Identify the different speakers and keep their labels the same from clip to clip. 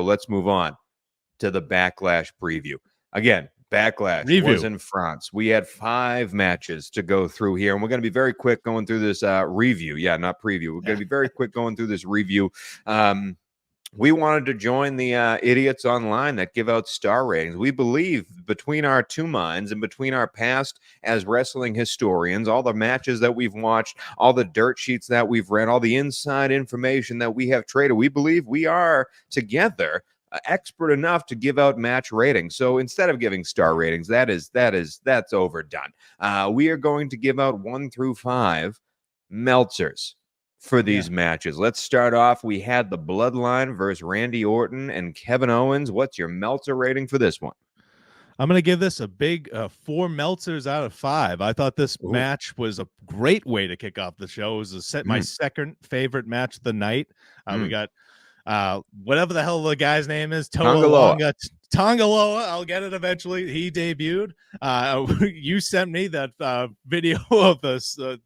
Speaker 1: let's move on to the Backlash preview. Again, Backlash was in France. We had 5 matches to go through here, and we're going to be very quick going through this review. Yeah, not preview. We're going to be very quick going through this review. We wanted to join the idiots online that give out star ratings. We believe between our two minds and between our past as wrestling historians, all the matches that we've watched, all the dirt sheets that we've read, all the inside information that we have traded, we believe we are together expert enough to give out match ratings. So instead of giving star ratings, that's overdone. We are going to give out 1 through 5 Meltzers for these matches. Let's start off. We had the Bloodline versus Randy Orton and Kevin Owens. What's your Meltzer rating for this one?
Speaker 2: I'm going to give this a big 4 Meltzers out of 5. I thought this match was a great way to kick off the show. It was my second favorite match of the night. We got whatever the hell the guy's name is, Tongaloa. I'll get it eventually. He debuted. You sent me that video of this. The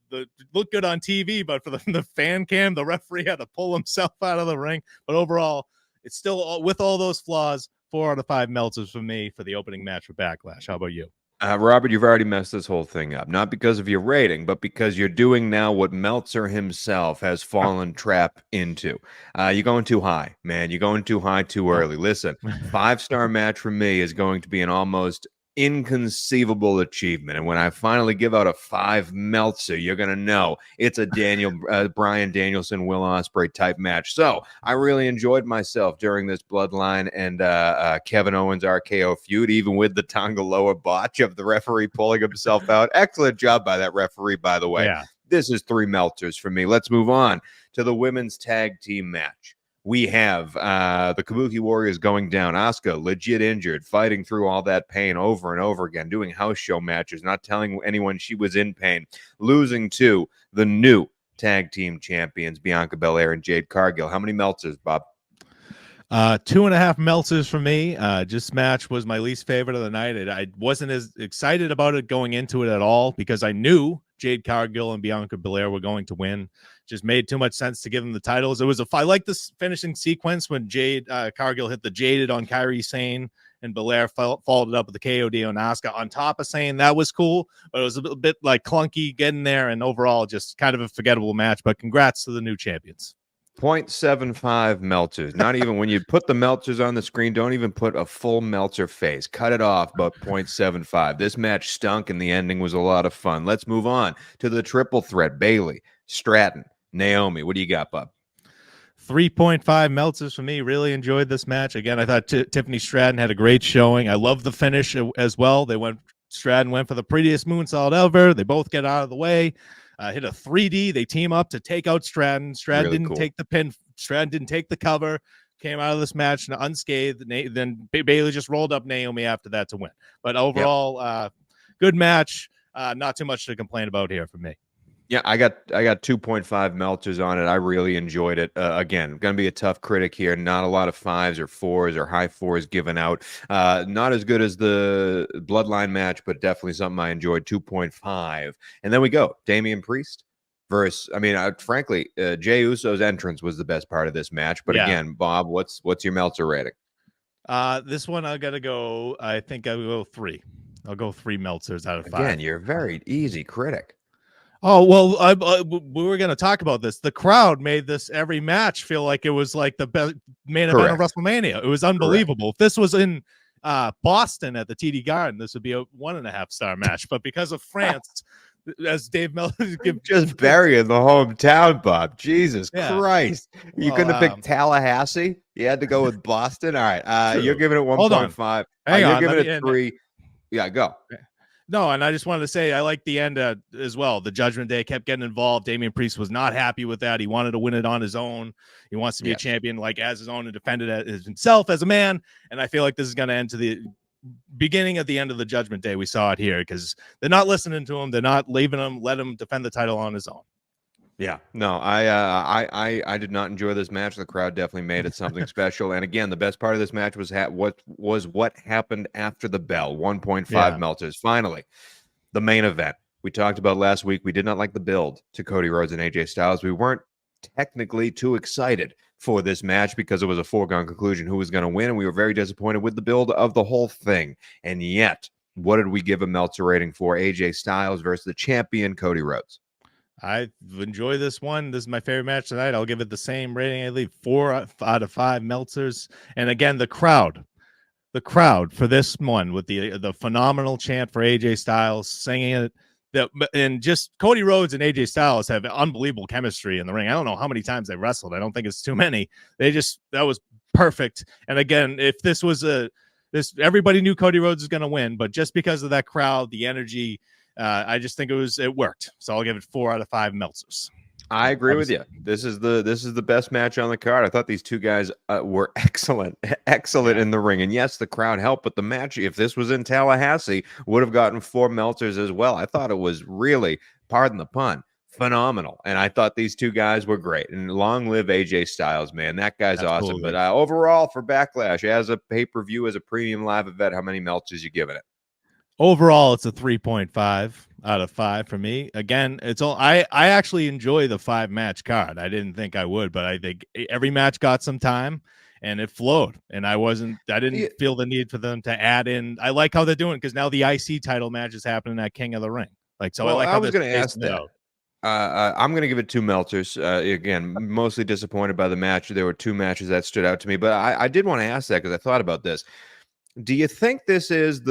Speaker 2: looked good on TV, but for the fan cam, the referee had to pull himself out of the ring. But overall, it's still, with all those flaws, 4 out of 5 Meltzers for me for the opening match for Backlash. How about you?
Speaker 1: Robert, you've already messed this whole thing up, not because of your rating, but because you're doing now what Meltzer himself has fallen trap into. You're going too high, man. You're going too high too early. Listen, 5-star match for me is going to be an almost inconceivable achievement. And when I finally give out a 5 Meltzer, you're going to know it's a Bryan Danielson, Will Ospreay type match. So I really enjoyed myself during this Bloodline and Kevin Owens RKO feud, even with the Tongaloa botch of the referee pulling himself out. Excellent job by that referee, by the way.
Speaker 2: Yeah.
Speaker 1: This is 3 Meltzers for me. Let's move on to the women's tag team match. We have the Kabuki Warriors going down. Asuka, legit injured, fighting through all that pain over and over again, doing house show matches, not telling anyone she was in pain, losing to the new tag team champions, Bianca Belair and Jade Cargill. How many Meltzers, Bob?
Speaker 2: 2.5 Meltzers for me. This match was my least favorite of the night. I wasn't as excited about it going into it at all because I knew Jade Cargill and Bianca Belair were going to win. Just made too much sense to give them the titles. I like this finishing sequence when Jade Cargill hit the Jaded on Kairi Sane and Belair followed it up with the KOD on Asuka on top of Sane. That was cool, but it was a bit like clunky getting there, and overall just kind of a forgettable match. But congrats to the new champions.
Speaker 1: 0.75 Meltzers. Not even when you put the Meltzers on the screen, don't even put a full Meltzer face. Cut it off, but 0.75. This match stunk, and the ending was a lot of fun. Let's move on to the triple threat. Bayley, Stratton, Naomi. What do you got, Bob?
Speaker 2: 3.5 Meltzers for me. Really enjoyed this match. Again, I thought Tiffany Stratton had a great showing. I love the finish as well. Stratton went for the prettiest moonsault ever. They both get out of the way. Hit a 3D. They team up to take out Stratton. Stratton really didn't take the pin. Stratton didn't take the cover. Came out of this match unscathed. Then Bayley just rolled up Naomi after that to win. But overall, good match. Not too much to complain about here for me.
Speaker 1: Yeah, I got 2.5 Meltzers on it. I really enjoyed it. Again, going to be a tough critic here. Not a lot of 5s or 4s or high 4s given out. Not as good as the Bloodline match, but definitely something I enjoyed. 2.5. And then we go. Damian Priest versus, frankly, Jey Uso's entrance was the best part of this match. But again, Bob, what's your Meltzer rating?
Speaker 2: This one I got to go, I think I'll go 3. I'll go 3 Meltzers out of 5.
Speaker 1: Again, you're a very easy critic.
Speaker 2: Oh, well, we were going to talk about this. The crowd made this every match feel like it was like the best main event of WrestleMania. It was unbelievable. If this was in Boston at the TD Garden, this would be a 1.5-star match. But because of France, as Dave Meltzer
Speaker 1: just burying the hometown, Bob. Jesus Christ. You couldn't have picked Tallahassee? You had to go with Boston? All right. You're giving it 1.5. You're giving it 3. Yeah, go.
Speaker 2: No, and I just wanted to say I like the end as well. The Judgment Day kept getting involved. Damian Priest was not happy with that. He wanted to win it on his own. He wants to be a champion like as his own and defend it as himself as a man. And I feel like this is going to end to the beginning of the end of the Judgment Day. We saw it here because they're not listening to him. They're not leaving him. Let him defend the title on his own.
Speaker 1: Yeah, no, I did not enjoy this match. The crowd definitely made it something special. And again, the best part of this match was what happened after the bell. 1.5 Meltzers. Finally, the main event. We talked about last week. We did not like the build to Cody Rhodes and AJ Styles. We weren't technically too excited for this match because it was a foregone conclusion who was going to win, and we were very disappointed with the build of the whole thing. And yet, what did we give a Meltzer rating for? AJ Styles versus the champion, Cody Rhodes.
Speaker 2: I enjoy this one. This is my favorite match tonight. I'll give it the same rating. I leave 4 out of 5 Meltzers. And again, the crowd for this one with the phenomenal chant for AJ Styles singing it. And just Cody Rhodes and AJ Styles have unbelievable chemistry in the ring. I don't know how many times they wrestled. I don't think it's too many. That was perfect. And again, if this was everybody knew Cody Rhodes was going to win, but just because of that crowd, the energy, I just think it worked. So I'll give it 4 out of 5 Meltzers.
Speaker 1: I agree with you. This is the best match on the card. I thought these two guys were excellent in the ring. And yes, the crowd helped, but the match, if this was in Tallahassee, would have gotten 4 Meltzers as well. I thought it was really, pardon the pun, phenomenal. And I thought these two guys were great. And long live AJ Styles, man. That guy's awesome. But overall, for Backlash, as a pay-per-view, as a premium live event, how many Meltzers you giving it?
Speaker 2: Overall, it's a 3.5 out of 5 for me. Again, I actually enjoy the 5-match card. I didn't think I would, but I think every match got some time and it flowed. And I didn't feel the need for them to add in. I like how they're doing, because now the IC title match is happening at King of the Ring. I
Speaker 1: was going to ask that. I'm going to give it 2 Meltzers. Again, mostly disappointed by the match. There were 2 matches that stood out to me, but I did want to ask that because I thought about this. Do you think this is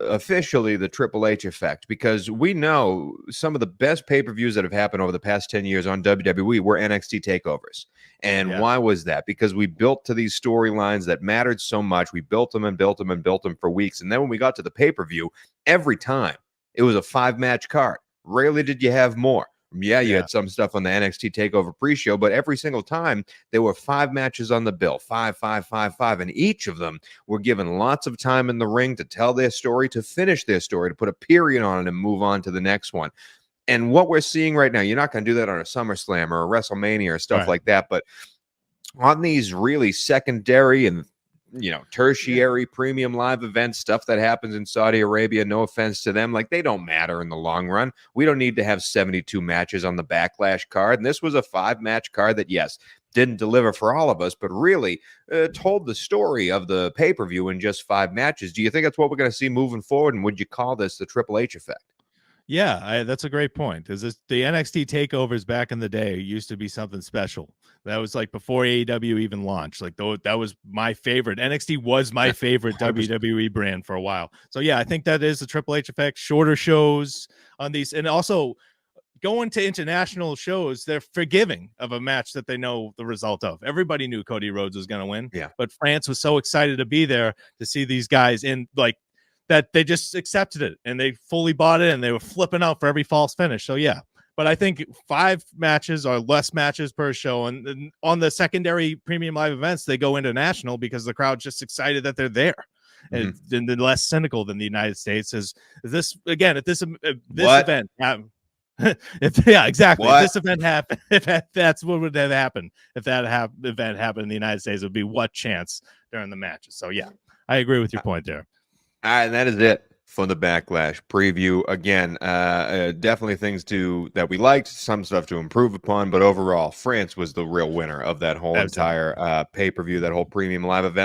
Speaker 1: officially the Triple H effect? Because we know some of the best pay-per-views that have happened over the past 10 years on WWE were NXT takeovers. And why was that? Because we built to these storylines that mattered so much. We built them and built them and built them for weeks. And then when we got to the pay-per-view, every time it was a 5-match card. Rarely did you have more. Yeah, you had some stuff on the NXT TakeOver pre-show, but every single time there were 5 matches on the bill, 5, 5, 5, 5, and each of them were given lots of time in the ring to tell their story, to finish their story, to put a period on it and move on to the next one. And what we're seeing right now, you're not going to do that on a SummerSlam or a WrestleMania or stuff like that, but on these really secondary and tertiary premium live events, stuff that happens in Saudi Arabia, no offense to them, they don't matter in the long run. We don't need to have 72 matches on the Backlash card. And this was a 5-match card that, yes, didn't deliver for all of us, but really told the story of the pay-per-view in just 5 matches. Do you think that's what we're going to see moving forward? And would you call this the Triple H effect?
Speaker 2: Yeah, that's a great point. The NXT takeovers back in the day used to be something special. That was before AEW even launched. That was my favorite. NXT was my favorite WWE brand for a while. So yeah, I think that is the Triple H effect. Shorter shows on these, and also going to international shows, they're forgiving of a match that they know the result of. Everybody knew Cody Rhodes was going to win.
Speaker 1: Yeah,
Speaker 2: but France was so excited to be there to see these guys in that they just accepted it and they fully bought it and they were flipping out for every false finish. So yeah, but I think 5 matches or less matches per show, and on the secondary premium live events, they go international because the crowd's just excited that they're there. And then less cynical than the United States is this again. If this event happened, exactly. If this event happened, that's what would have happened. If that event happened in the United States, it would be what chance during the matches. So yeah, I agree with your point there.
Speaker 1: All right, and that is it for the Backlash preview. Again, definitely things that we liked, some stuff to improve upon, but overall, France was the real winner of that whole entire pay-per-view, that whole premium live event.